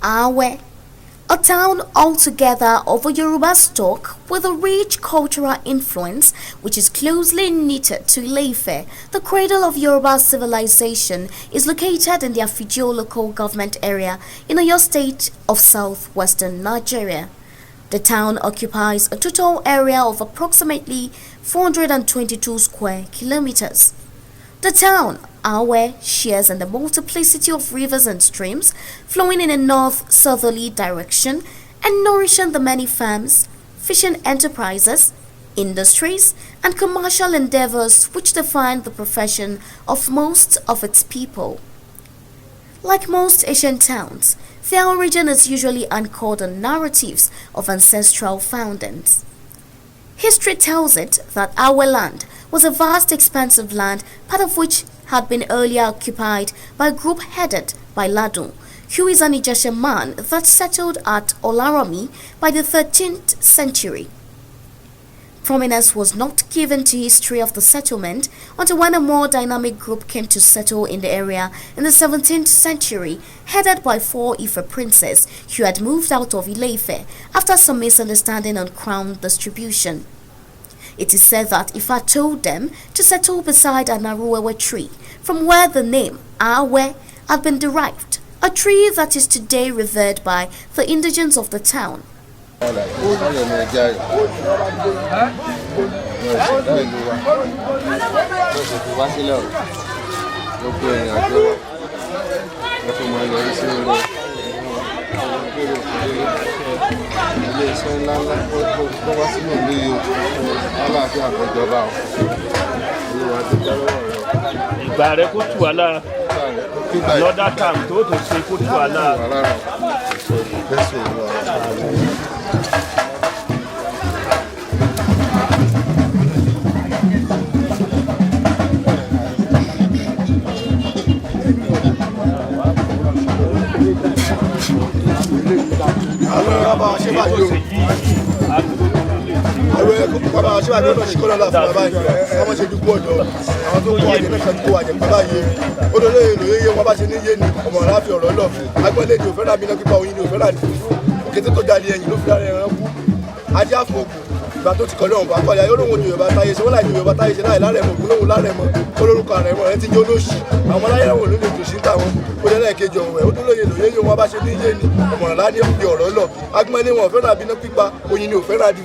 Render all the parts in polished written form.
Aawe, a town altogether of a Yoruba stock with a rich cultural influence which is closely knitted to Ile-Ife, the cradle of Yoruba civilization, is located in the Afijio local government area in Oyo State of southwestern Nigeria. The town occupies a total area of approximately 422 square kilometers. The town, Aawe, shares in the multiplicity of rivers and streams flowing in a north-southerly direction and nourishing the many farms, fishing enterprises, industries, and commercial endeavors which define the profession of most of its people. Like most Asian towns, their origin is usually anchored on narratives of ancestral foundings. History tells it that our land was a vast expanse of land, part of which had been earlier occupied by a group headed by Ladun, who is an Ijesha man that settled at Olaromi by the 13th century. Prominence was not given to history of the settlement until when a more dynamic group came to settle in the area in the 17th century, headed by 4 Ife princes who had moved out of Ile-Ife after some misunderstanding on crown distribution. It is said that Ifa told them to settle beside an Aruwewe tree, from where the name Aawe had been derived, a tree that is today revered by the indigents of the town. Ìgbà rẹ kó tù wá lára lọ́dà tàm tó tó ṣe kó tù wá lára. ìgbà tó ti kọ́ lọ́wọ́ bá kọ́lé ayé olóhùn ojú Yorùbá táyé ṣe wọ́n láì ní Yorùbá táyé ṣe láì lárẹ̀mọ̀ olóhùn lárẹ̀mọ̀ olórúkọ àrẹ̀mọ̀ rẹ ti jẹ́ olóṣì àwọn aláyẹ̀wò ló lè jù sí táwọn ó lé lẹ́ẹ̀kejì ọ̀wẹ̀ ó dún lóye lòye yóò wọn bá ṣe ní yé ni ọ̀mọ̀ràn láti fi ọ̀rọ̀ lọ agbọ́nlé wọn ò fẹ́ràn àbínú pípa oyin ni ò fẹ́ràn àdì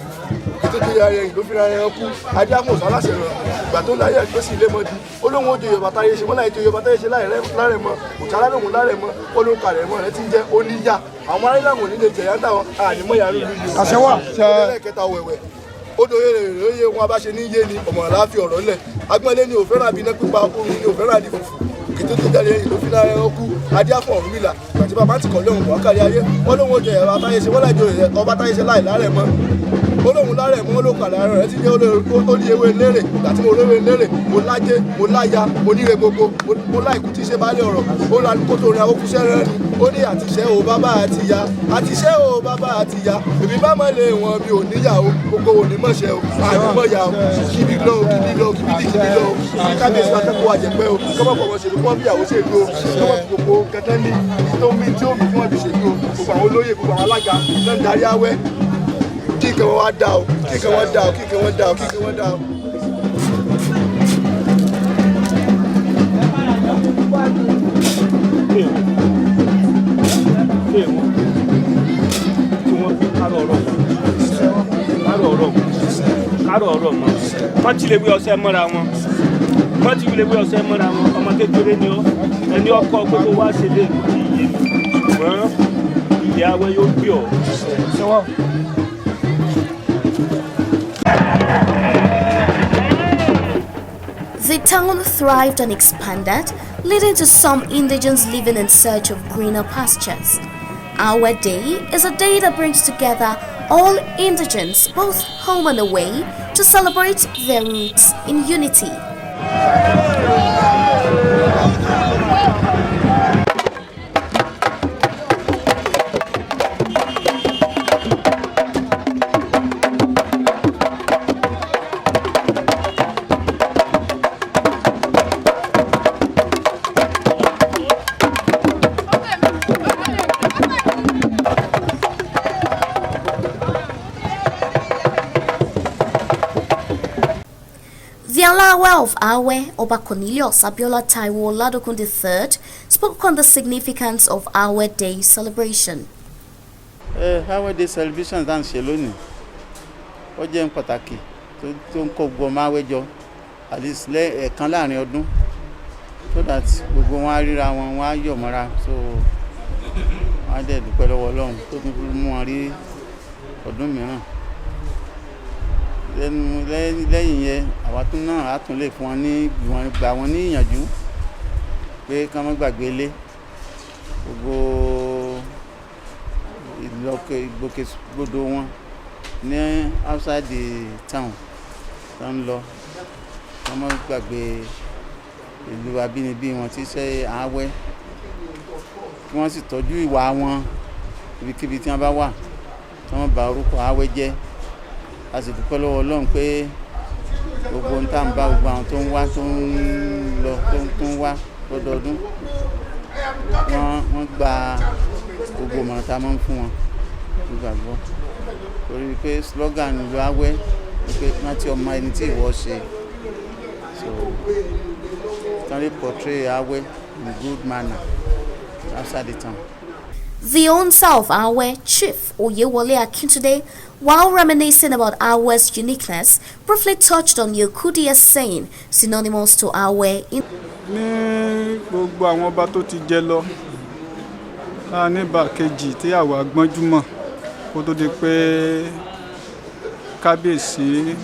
ètò tó yára ẹ̀yìn ló fi ra ẹran kú ajé àfọ̀nsọ aláṣẹ rẹ̀ ìgbà tó láyé ẹgbẹ́ sí ilé mọ́di olóhùn ojú Yorùbá táyé ṣe wọ́n láì tó Yorùbá táyé ṣe lárẹ̀mọ̀ òtálá lòun lárẹ̀mọ̀ olórúkọ àrẹ̀mọ̀ rẹ ti ń jẹ́ oníyà àwọn aláìláwọ̀ nílé jẹ̀yà táwọn ànímọ̀ yàrá ìlú yìí àṣẹwà ẹlẹ́kẹta wẹ̀wẹ̀ odò yẹ wọn bá ṣe ní yé ni ọmọràn láàfin ọ̀rọ̀ lẹ̀ agbọ́nlé ni ò fẹ́ràn àbínú pípa oorun ni ò fẹ́ràn àdì fùfù kìtó tó jáde ẹ̀yìn ló fi náà ẹran kú adé àfọ̀ Ọ̀rúnmìlà àti bàbá ti kọ̀ lóhùn wọ́n kárí ayé wọ́n lóhùn oúnjẹ ẹ̀rọ atáyéṣe wọ́n láìjọ ọba táyéṣe láì lárẹ̀ mọ́ olóhùn lárẹ̀ mọ́ ló kàlà rẹ̀ ti jẹ́ ó ní ewé lérè àti mo lówé lérè mo lájé mo láya mo níre gbogbo mo láìkú tí ṣe bá lé ọ̀rọ̀ ó lanu kó tó rin àwọn kúṣẹ́ rẹ̀ ni ó ní àtiṣẹ́ o bàbá àti ìyá àtiṣẹ́ o bàbá àti ìyá èmi bá mọ̀ lé wọn mi ò níyàwó gbogbo ò ní mọ̀ṣẹ́ o àdìmọ̀ yà o kíbi lọ kíbi lọ kábíyèsí máa kẹ́kọ̀ọ́ àjẹpẹ́ o kọ́mọ̀ fọwọ́ ṣèlú kọ́mọ̀ fìyàwó ṣèlú o kọ́mọ̀ fi gbogbo kẹtẹ́ ní tó mi tí ó mi fún ọ̀bì ṣèlú o gbogbo àwọn olóyè gbogbo àwọn alága náà ń darí Awẹ́ kí nǹkan wọn wá dá o kí nǹkan wọn dá o kí nǹkan wọn dá o kí nǹkan wọn dá o. Kárọ̀ ọ̀rọ̀ mọ́ wọ́n ti lè wí ọṣẹ mọ́ra wọn ọmọ kékeré ni ọ ẹni ọkọ gbogbo wa ṣe lè yí ṣùgbọ́n ìyá Awẹ́ yóò gbé ọ. The town thrived and expanded, leading to some indigents living in search of greener pastures. Aawe Day is a day that brings together all indigents, both home and away, to celebrate their roots in unity. Alawe of Aawe, Oba Cornelius Abiola Taiwo Ladokun III, spoke on the significance of Aawe Day Celebration. Aawe Day Celebration dan ṣe lónìí. Ó jẹ́ n pàtàkì tó ń kó gbogbo máa wẹ́jọ at least ẹ̀ẹ̀kan láàrin ọdún so that gbogbo wọn á ríra wọn á yọ̀ mọ́ra so wọ́n á dẹ̀ dúpẹ́ lọ́wọ́ Ọlọ́run tó tún mú wọn rí ọdún mìíràn. Lẹ́yìn yẹn àwa tún náà á tún lè fún wọn ní gbà wọn ní ìyànjú pé kí wọ́n má gbàgbé ilé gbogbo ìgbòkègbodò wọn ní outside the town tó ń lọ kí wọ́n má gbàgbé ìlú abínibí wọn tí ṣe Aawe kí wọ́n sì tọ́jú ìwà wọn ibikíbi tí wọ́n bá wà tí wọ́n bá orúkọ Aawe jẹ́. A sì dúpẹ́ lọ́wọ́ Ọlọ́run pé gbogbo ń tà ń bá gbogbo àwọn tó ń wá tó ń lọ tó ń wá lọ́dọọdún wọ́n gba gbogbo ìmọ̀ràn tá a máa ń fún wọn nígbàgbọ́ torí pé slogan ìlú Aawe ni pé rántí ọmọ ẹni tí ìwọ ṣe so can they portray Aawe in a good manner outside the town. The owner of Aawe, Chief Oyewole Akintunde, while reminiscing about Aawe's uniqueness, briefly touched on Yokudiya saying, synonymous to Aawe. Ní gbogbo àwọn ọba tó ti jẹ lọ, a ní ìbà kejì tí àwa gbọ́njúmọ̀ kó tó di pé kábíyèsí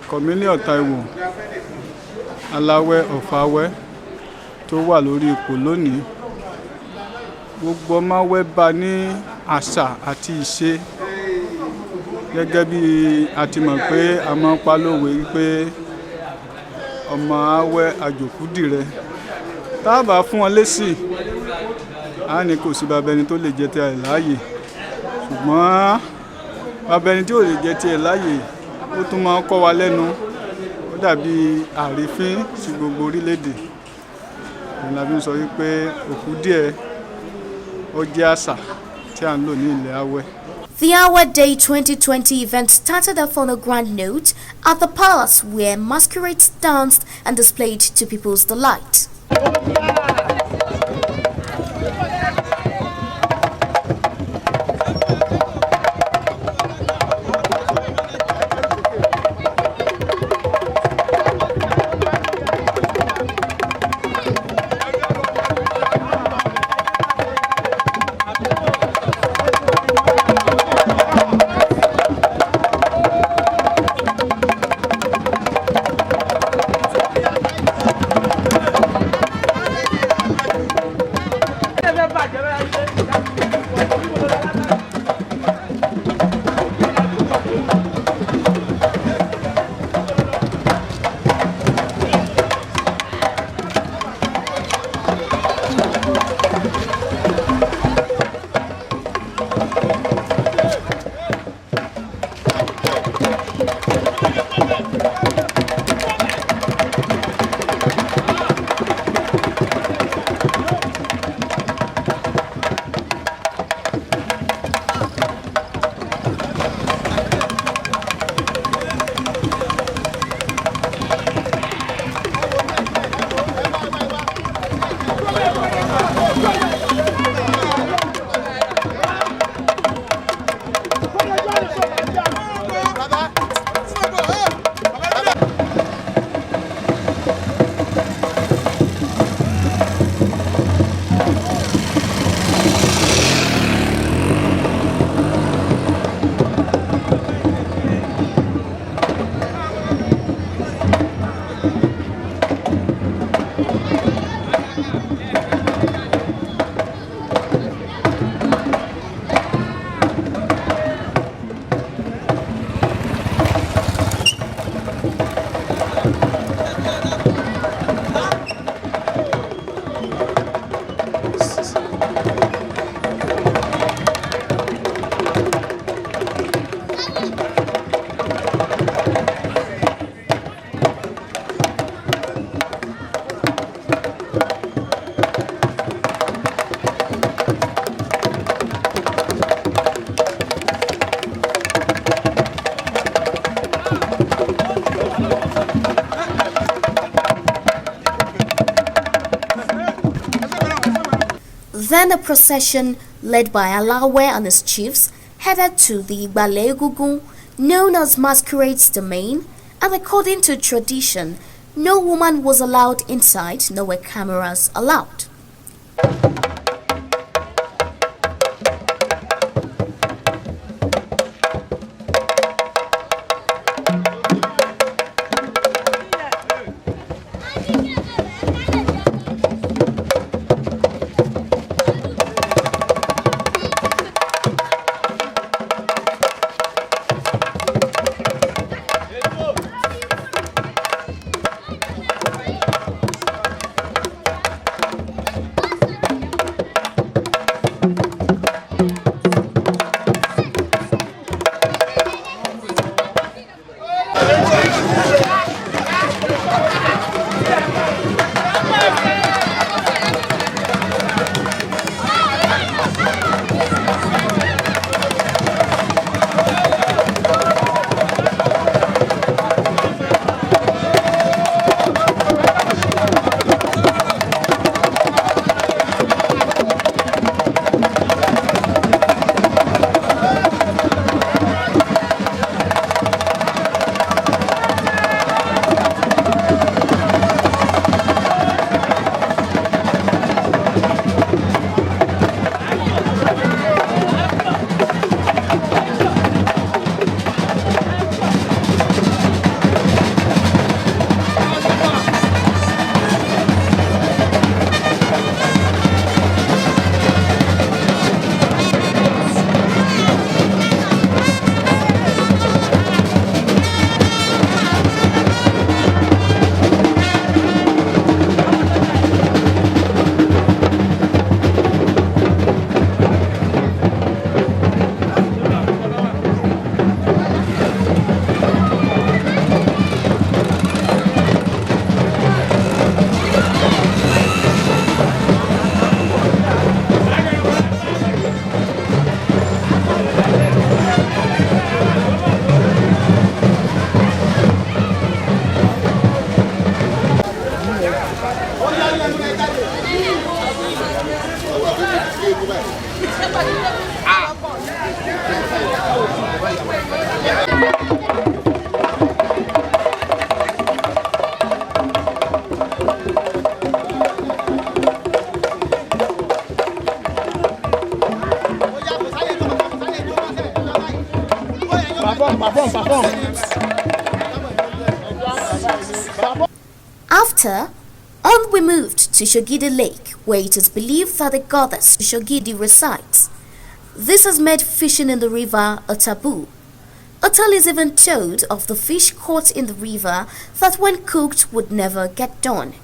Cornelius Taiwo Alawe of Aawe tó wà lórí ipò lónìí. Gbogbo ọmọ Aawe bá ní àṣà àti ìṣe gẹ́gẹ́ bí a ti mọ̀ pé a máa ń pa lówe wípé ọmọ Aawe àjòkúdìrẹ tá a bá fún wọn lésì a ní kò sí bàbá ẹni tó lè jẹ tiẹ̀ láàyè ṣùgbọ́n bàbá ẹni tí ò lè jẹ tiẹ̀ láàyè ó tún máa ń kọ́ wa lẹ́nu ó dàbí àrífín sí gbogbo orílẹ̀-èdè ìlànà bí sọ wípé òkú díẹ̀ ó jẹ́ àṣà tí à ń lò ní ilẹ̀ Aawe. The Aawe Day 2020 event started off on a grand note at the palace where masquerades danced and displayed to people's delight. Then a procession led by Aawe and his chiefs headed to the Igbale Egungun, known as Masquerade's domain, and according to tradition, no woman was allowed inside, nor were cameras allowed. After, on we moved to Shogidi Lake, where it is believed that the goddess Shogidi resides. This has made fishing in the river a taboo. A tale is even told of the fish caught in the river that when cooked would never get done.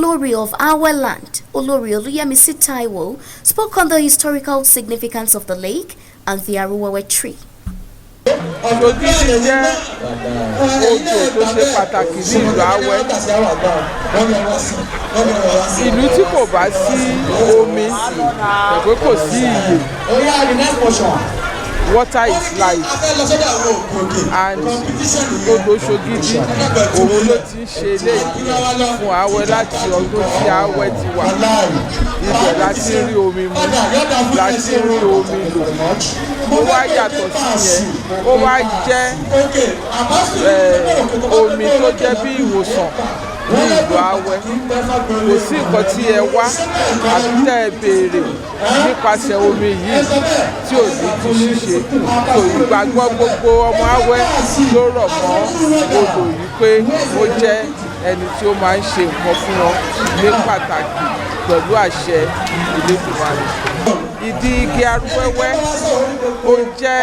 Olori of Aawe Land, Olori Oluyemisi Taiwo, spoke on the historical significance of the lake and the Aruwewe tree. Ògidì jẹ́ odò tó ṣe pàtàkì ní ìlú Awẹ́. Ìlú tí kò bá sí omi tàbí kò sí iyè. Water is life, and odò Ṣògidì òun ló ti ń ṣe eléyìí fún Awẹ́ láti ọdún tí Awẹ́ ti wà. Ibẹ̀ láti rí omi mu, láti rí omi lò. Ó wá yàtọ̀ sí yẹn, ó wá jẹ́ omi tó jẹ́ bí ìwòsàn ní ìlú Awẹ́. Kò sí nǹkan tí ẹ wá àbí tẹ́ ẹ béèrè nípasẹ̀ omi yìí tí ò ní tún ṣíṣe. Kò ìgbàgbọ́ gbogbo ọmọ Awẹ́ ló rọ̀ mọ́ odò yìí pé ó jẹ́ ẹni tí ó máa ń ṣe nǹkan fún wọn ní pàtàkì pẹ̀lú àṣẹ Elédùmarè. Ìdí igi Arúwẹ́wẹ́ ó jẹ́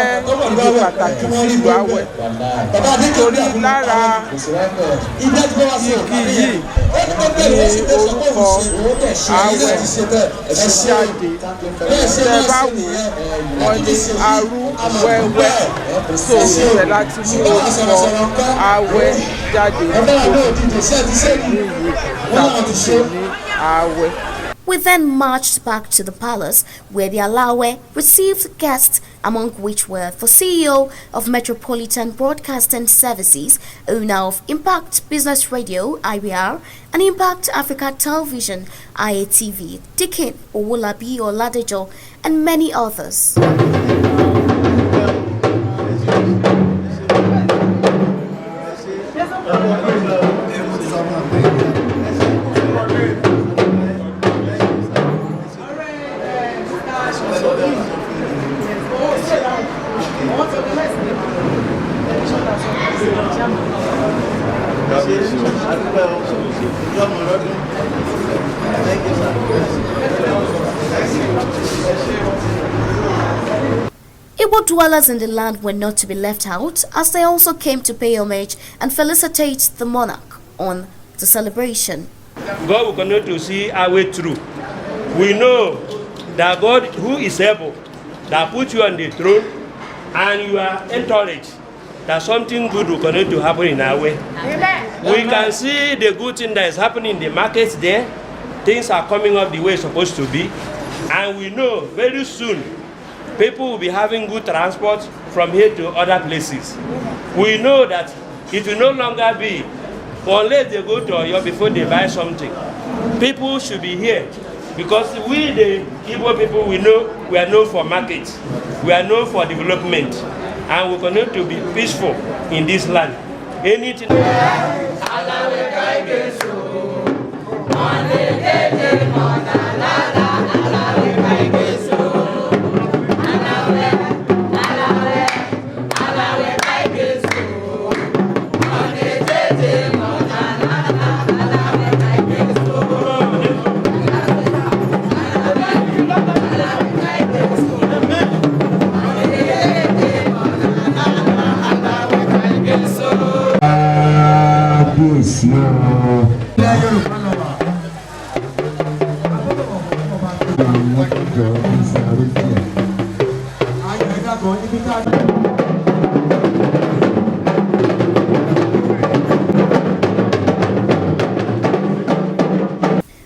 ìdí pàtàkì sí ìlú Awẹ́ nítorí lára igi yìí ní orúkọ Awẹ́ jáde. Tẹ́ bá wò wọ́n ní Arúwẹ́wẹ́ tó ìfẹ́ láti mú orúkọ Awẹ́ jáde ní ìwé láti ṣe ní Awẹ́. We then marched back to the palace where the Alawe received guests, among which were the CEO of Metropolitan Broadcasting Services, owner of Impact Business Radio, IBR, and Impact Africa Television, IATV, Dikin Owolabi Oladejo, and many others. Igbo dwellers in the land were not to be left out, as they also came to pay homage and felicitate the monarch on the celebration. God will continue to see our way through. We know that God, who is able, that put you on the throne, and you are encouraged that something good will continue to happen in our way. We can see the good thing that is happening in the markets there. Things are coming up the way it's supposed to be. And we know very soon people will be having good transport from here to other places. We know that it will no longer be unless they go to Oyo before they buy something. People should be here because we, the Igbo people, we know we are known for markets. We are known for development. And we continue to be peaceful in this land. Anything.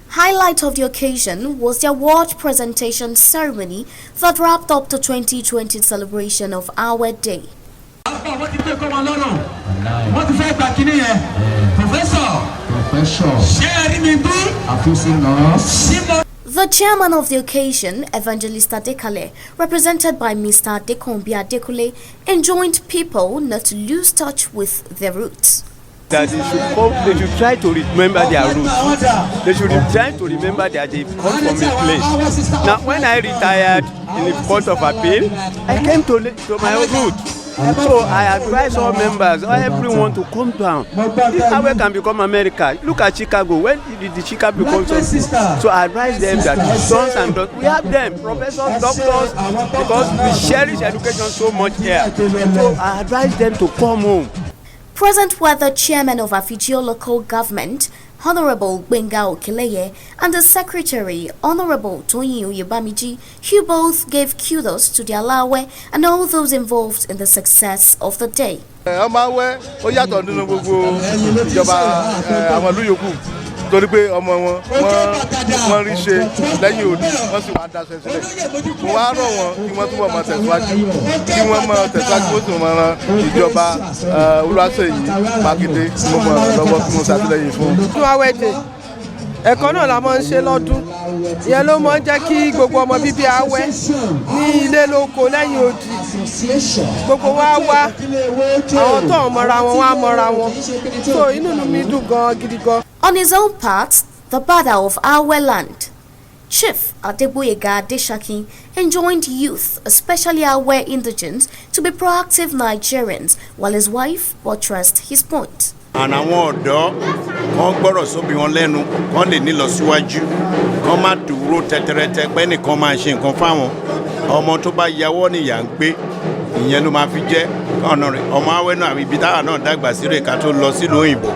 Highlight of the occasion was the award presentation ceremony that wrapped up the 2020 celebration of Aawe Day. The chairman of the occasion, Evangelist Adekale, represented by Mr. Adekombi Adekule, enjoined people not to lose touch with their roots. That they should try to remember their roots. They should try to remember that they come from a place. Now, when I retired in the Court of Appeal, I came to my roots. So I advise all members, everyone to come down. This Aawe can become America. Look at Chicago. When did the Chicago become something? So I advise them that sons and daughters, we have them, professors, doctors, because we cherish education so much here. So I advise them to come home. Present were the chairman of Afijio local government, Honorable Gbenga Okeleye, and the Secretary, Honorable Toyin Oyebamiji, who both gave kudos to the Aawe and all those involved in the success of the day. ọmọ Aawe ó yàtọ̀ nínú gbogbo ìjọba àwọn ìlú yòókù torí pé ọmọ wọn rí ṣe lẹ́yìn òdì wọ́n sì wá daṣẹ́ sílẹ̀. mo wá rọ̀ wọ́n kí wọ́n túbọ̀ máa tẹ̀síwájú kí wọ́n máa tẹ̀síwájú ó sì máa ran ìjọba Olúwaṣeyì Mákindé mo mọ̀ lọ́wọ́ kí wọ́n ṣàtìlẹ́yìn fún. ọdún Aawe Day ẹ̀kọ́ náà la máa ń ṣe lọ́dún ìyẹn ló máa ń jẹ́ kí gbogbo ọmọ bíbí Aawe ní ilé lóko lẹ́yìn odi gbogbo wa wá àwọn tó ń mọra wọn wá mọra wọn so inú mi dùn gan gidi gan. On his own part, the father of Aawe land, Chief Adegboyega Adeshaki, enjoined youth, especially Aawe indigents, to be proactive Nigerians, while his wife buttressed his point. Àwọn ọ̀dọ́ kan gbọ́rọ̀ sóbi wọn lẹ́nu kan lè ní lọ síwájú kan má dúró tẹ́tẹ́rẹ́tẹ́ pé nìkan máa ṣe nǹkan fáwọn ọmọ tó bá yàwọ́ nìyà ń gbé ìyẹn ló máa fi jẹ́ ọ̀nà rẹ̀ ọmọ Aawe náà ibi táwa náà dàgbà sí rẹ̀ ká tó lọ sílùú òyìnbó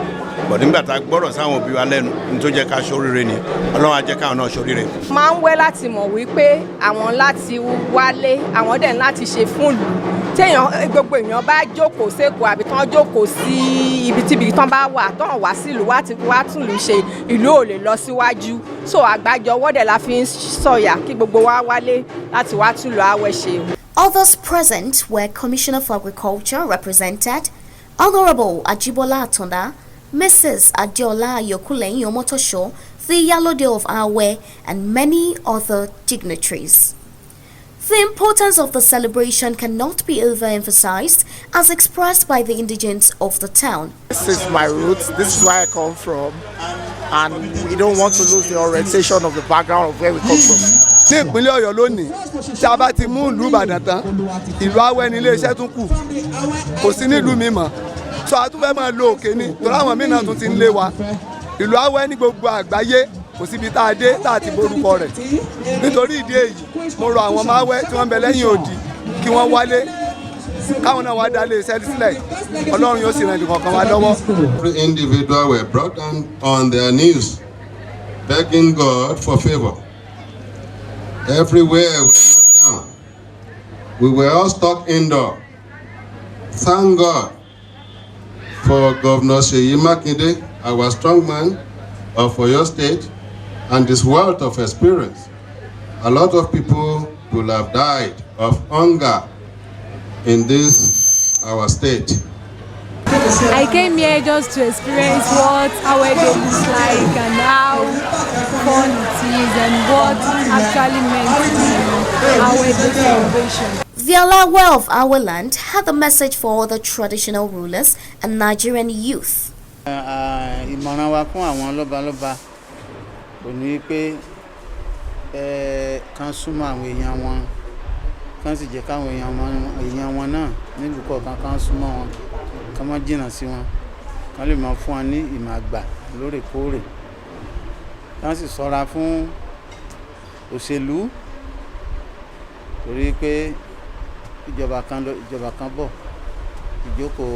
bọ̀ nígbà tá a gbọ́rọ̀ sáwọn òbí wa lẹ́nu ní tó jẹ́ ká ṣoríire ni Ọlọ́run á jẹ́ káwọn náà ṣoríire. máa ń wẹ́ láti mọ̀ wípé àwọn láti wálé àwọn dẹ̀ láti ṣe fún ìlú téèyàn gbogbo èèyàn bá jókòó sékòó àbí tán jókòó sí ibikíbi tán bá wà tán wá sílùú wá tún lù ṣe ìlú ò lè lọ síwájú so àgbájọwọ́ dẹ̀ la fi ń sọ̀yà kí gbogbo wa wálé láti wá tún lù Aawe ṣe. Others present were Commissioner for Agriculture represented, Honorable Ajibola Atonda, Mrs. Adiola Ayokuleyin Omotosho, the Iyalode of Aawe, and many other dignitaries. The importance of the celebration cannot be overemphasized, as expressed by the indigents of the town. This is my roots, this is where I come from, and we don't want to lose the orientation of the background of where we come from. ní ìpínlẹ̀ Ọ̀yọ́ lónìí tí a bá ti mú ìlú Ìbàdàn tán ìlú Aawe ní iléeṣẹ́ tún kù kò sí nílùú mi mọ́ so a tún fẹ́ máa lo òkè ni torí àwọn míì náà tún ti ń lé wa ìlú Aawe ní gbogbo àgbáyé kò síbi tá a dé tá a ti borúkọ rẹ̀ nítorí ìdí èyí mo rọ àwọn ọmọ Aawe tí wọ́n ń bẹ lẹ́yìn odi kí wọ́n wálé káwọn náà wá dá iléeṣẹ́ sílẹ̀ Ọlọ́run yóò sì ràn ìdìkọ̀ọ̀kan wa lọ́wọ́. Every individual were brought down on their knees begging God for favor. Everywhere we locked down. We were all stuck indoor. Thank God for Governor Seyi Makinde, our strong man of Oyo State, and his wealth of experience. A lot of people will have died of hunger in this our state. I came here just to experience what Aawe Day looks like and how fun it is and what actually meant the Aawe Day celebration. The Aawe of Aawe land had a message for the traditional rulers and Nigerian youth. Ìmọ̀ràn wa fún àwọn lọ́balọ́ba kò ní pé kán súnmọ́ àwọn èèyàn wọn kán sì jẹ́ káwọn èèyàn wọn náà nílùú kọ̀ọ̀kan kán súnmọ́ wọn kán má jìnnà sí wọn kán lè máa fún wọn ní ìmọ̀ àgbà lóòrèkóòrè kán sì ṣọ́ra fún òṣèlú torí pé ìjọba kan bọ̀ ìjókòó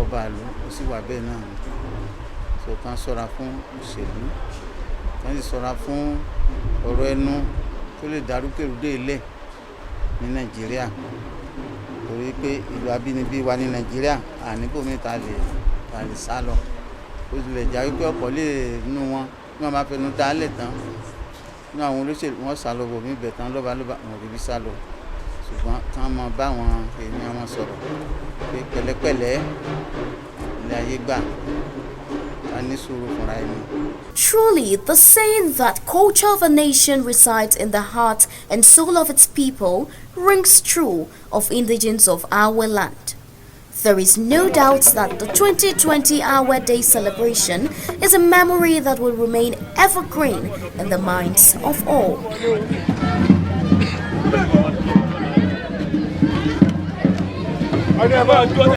ọba ìlú ó sì wà bẹ́ẹ̀ náà so kán ṣọ́ra fún òṣèlú kán sì ṣọ́ra fún ọ̀rọ̀ ẹnu tó lè dárúkèrúdé ilẹ̀ ní Nàìjíríà torí pé ìlú abínibí wa ní Nàìjíríà àníbòmí ta lè sá lọ ó sì lè já wípé ọ̀pọ̀ lè nú wọn ní wọn bá fẹnu dálẹ̀ tán ní àwọn olóṣèlú wọn sá lọ bòmí bẹ̀ tán lọ́balọ́ba wọn rí bí sá lọ ṣùgbọ́n tí wọ́n máa bá àwọn èèyàn wọn sọ̀rọ̀ pé pẹ̀lẹ́pẹ̀lẹ́ ilé ayé gbà ká ní sùúrù fúnra ẹni. Truly, the saying that culture of a nation resides in the heart and soul of its people rings true of indigents of Aawe land. There is no doubt that the 2020 Aawe Day celebration is a memory that will remain evergreen in the minds of all.